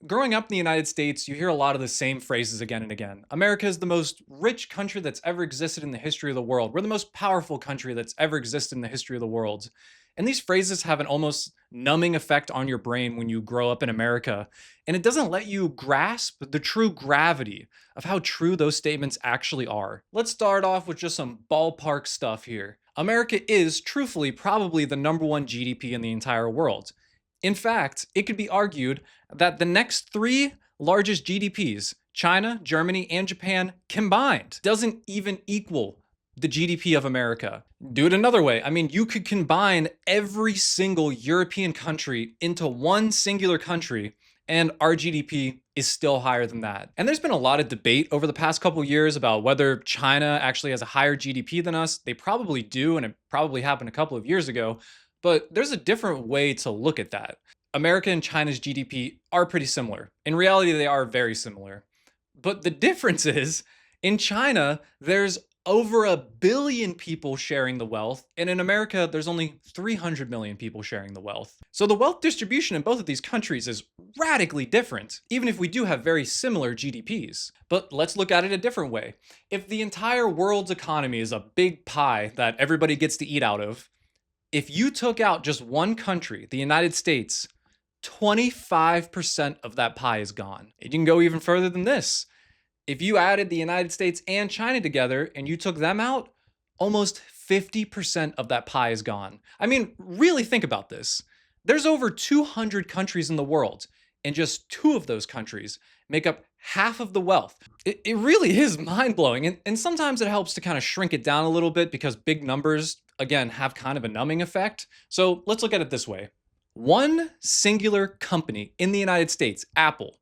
Growing up in the United States, you hear a lot of the same phrases again and again. America is the most rich country that's ever existed in the history of the world. We're the most powerful country that's ever existed in the history of the world. And these phrases have an almost numbing effect on your brain when you grow up in America. And it doesn't let you grasp the true gravity of how true those statements actually are. Let's start off with just some ballpark stuff here. America is, truthfully, probably the number one GDP in the entire world. In fact, it could be argued that the next three largest GDPs, China, Germany, and Japan combined, doesn't even equal the GDP of America. Do it another way. I mean, you could combine every single European country into one singular country, and our GDP is still higher than that. And there's been a lot of debate over the past couple years about whether China actually has a higher GDP than us. They probably do, and it probably happened a couple of years ago. But there's a different way to look at that. America and China's GDP are pretty similar. In reality, they are very similar. But the difference is, in China, there's over 1 billion people sharing the wealth, and in America, there's only 300 million people sharing the wealth. So the wealth distribution in both of these countries is radically different, even if we do have very similar GDPs. But let's look at it a different way. If the entire world's economy is a big pie that everybody gets to eat out of, if you took out just one country, the United States, 25% of that pie is gone. You can go even further than this. If you added the United States and China together and you took them out, almost 50% of that pie is gone. I mean, really think about this. There's over 200 countries in the world, and just two of those countries make up half of the wealth. It really is mind blowing. And sometimes it helps to kind of shrink it down a little bit because big numbers, again, have kind of a numbing effect. So let's look at it this way. One singular company in the United States, Apple,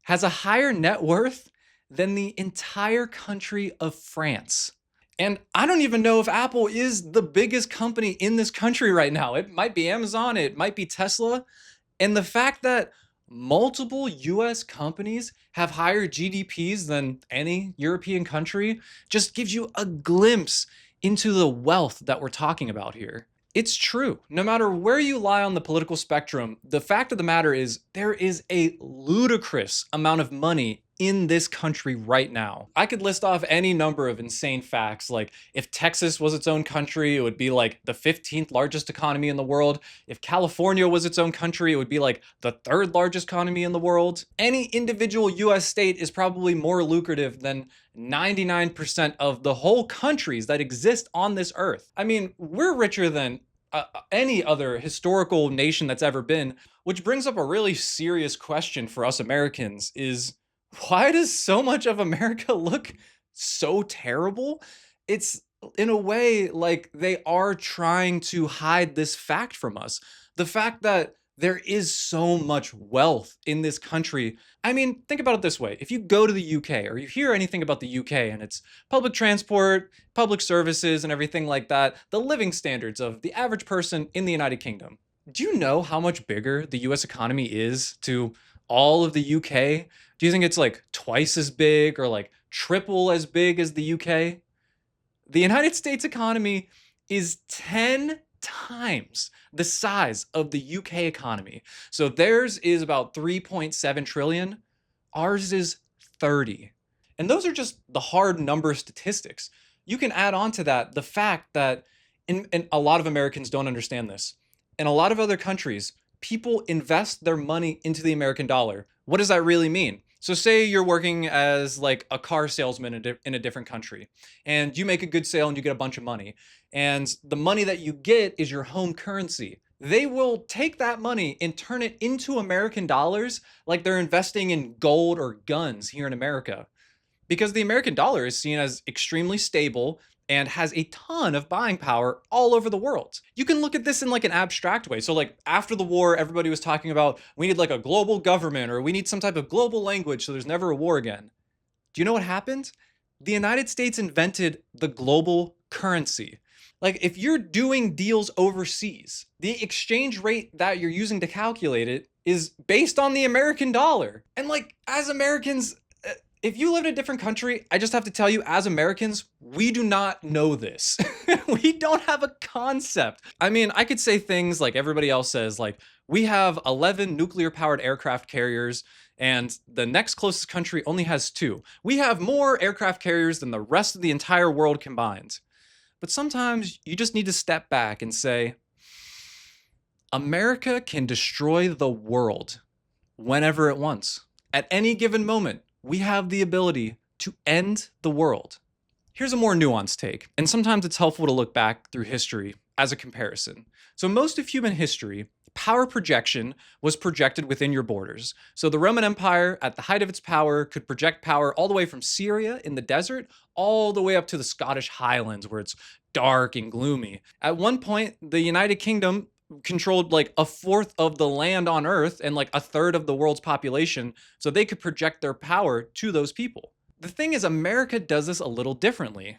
has a higher net worth than the entire country of France. And I don't even know if Apple is the biggest company in this country right now. It might be Amazon, it might be Tesla. And the fact that multiple US companies have higher GDPs than any European country just gives you a glimpse into the wealth that we're talking about here. It's true. No matter where you lie on the political spectrum, the fact of the matter is there is a ludicrous amount of money in this country right now. I could list off any number of insane facts, like if Texas was its own country, it would be like the 15th largest economy in the world. If California was its own country, it would be like the third largest economy in the world. Any individual US state is probably more lucrative than 99% of the whole countries that exist on this earth. I mean, we're richer than any other historical nation that's ever been, which brings up a really serious question for us Americans is, why does so much of America look so terrible? It's in a way like they are trying to hide this fact from us. The fact that there is so much wealth in this country. I mean, think about it this way. If you go to the UK or you hear anything about the UK and its public transport, public services, and everything like that, the living standards of the average person in the United Kingdom, do you know how much bigger the US economy is to all of the UK? Do you think it's like twice as big or like triple as big as the UK? The United States economy is 10 times the size of the UK economy. So theirs is about 3.7 trillion. Ours is 30. And those are just the hard number statistics. You can add on to that the fact that, and a lot of Americans don't understand this, in a lot of other countries, people invest their money into the American dollar. What does that really mean? So say you're working as like a car salesman in a different country, and you make a good sale and you get a bunch of money. And the money that you get is your home currency. They will take that money and turn it into American dollars like they're investing in gold or guns here in America. Because the American dollar is seen as extremely stable and has a ton of buying power all over the world. You can look at this in like an abstract way. So like after the war, everybody was talking about we need like a global government or we need some type of global language so there's never a war again. Do you know what happened? The United States invented the global currency. Like if you're doing deals overseas, the exchange rate that you're using to calculate it is based on the American dollar. And like as Americans, if you live in a different country, I just have to tell you, as Americans, we do not know this. We don't have a concept. I mean, I could say things like everybody else says, like, We have 11 nuclear powered aircraft carriers, and the next closest country only has 2. We have more aircraft carriers than the rest of the entire world combined. But sometimes you just need to step back and say, America can destroy the world whenever it wants. At any given moment, we have the ability to end the world. Here's a more nuanced take, and sometimes it's helpful to look back through history as a comparison. So, most of human history, power projection was projected within your borders. So, the Roman Empire, at the height of its power, could project power all the way from Syria in the desert all the way up to the Scottish Highlands, where it's dark and gloomy. At one point, the United Kingdom controlled like a fourth of the land on Earth and like a third of the world's population, so they could project their power to those people. The thing is, America does this a little differently.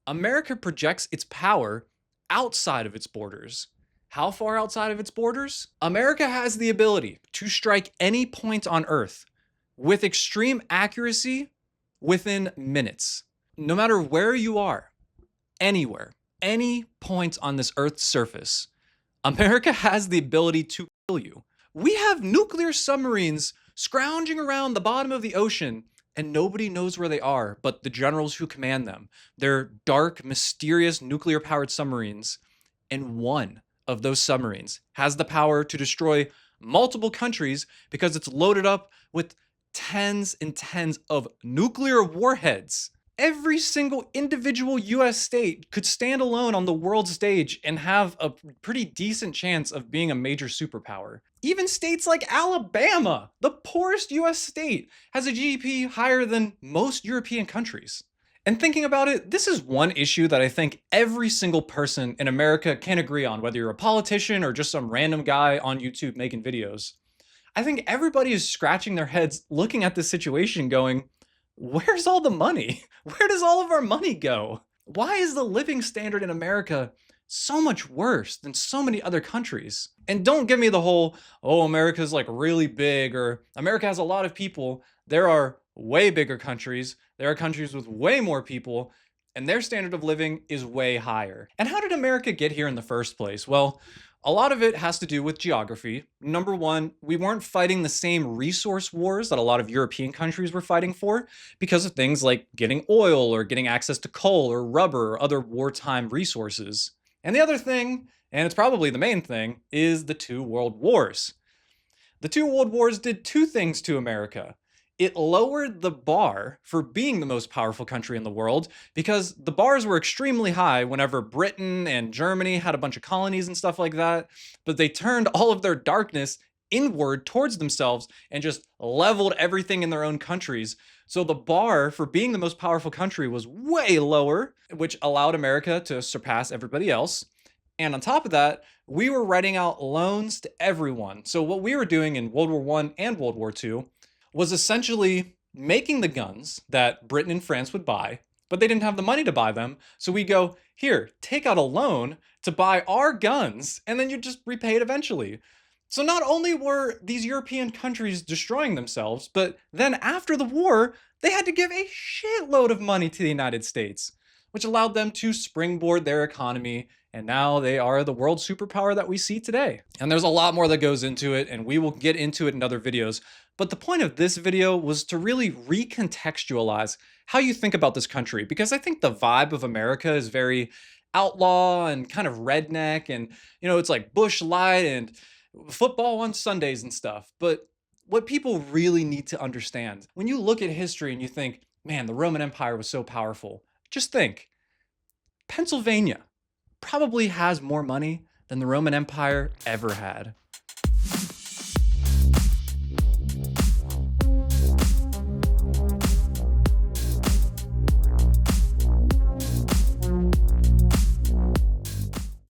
America projects its power outside of its borders. How far outside of its borders? America has the ability to strike any point on Earth with extreme accuracy within minutes. No matter where you are, anywhere, any point on this Earth's surface, America has the ability to kill you. We have nuclear submarines scrounging around the bottom of the ocean, and nobody knows where they are but the generals who command them. They're dark, mysterious nuclear-powered submarines, and one of those submarines has the power to destroy multiple countries because it's loaded up with tens and tens of nuclear warheads. Every single individual US state could stand alone on the world stage and have a pretty decent chance of being a major superpower. Even states like Alabama, the poorest US state, has a GDP higher than most European countries. And thinking about it, this is one issue that I think every single person in America can agree on, whether you're a politician or just some random guy on YouTube making videos. I think everybody is scratching their heads looking at this situation going, where's all the money? Where does all of our money go? Why is the living standard in America so much worse than so many other countries? And don't give me the whole, oh, America's like really big or America has a lot of people. There are way bigger countries. There are countries with way more people, and their standard of living is way higher. And how did America get here in the first place? Well, a lot of it has to do with geography. Number one, we weren't fighting the same resource wars that a lot of European countries were fighting for because of things like getting oil or getting access to coal or rubber or other wartime resources. And the other thing, and it's probably the main thing, is the 2 world wars. The 2 world wars did 2 things to America. It lowered the bar for being the most powerful country in the world because the bars were extremely high whenever Britain and Germany had a bunch of colonies and stuff like that, but they turned all of their darkness inward towards themselves and just leveled everything in their own countries. So the bar for being the most powerful country was way lower, which allowed America to surpass everybody else. And on top of that, we were writing out loans to everyone. So what we were doing in World War I and World War II was essentially making the guns that Britain and France would buy, but they didn't have the money to buy them. So we go, here, take out a loan to buy our guns, and then you just repay it eventually. So not only were these European countries destroying themselves, but then after the war, they had to give a shitload of money to the United States, which allowed them to springboard their economy. And now they are the world superpower that we see today. And there's a lot more that goes into it, and we will get into it in other videos. But the point of this video was to really recontextualize how you think about this country, because I think the vibe of America is very outlaw and kind of redneck, and it's like Bush Light and football on Sundays and stuff. But what people really need to understand, when you look at history and you think, man, the Roman Empire was so powerful, just think, Pennsylvania probably has more money than the Roman Empire ever had.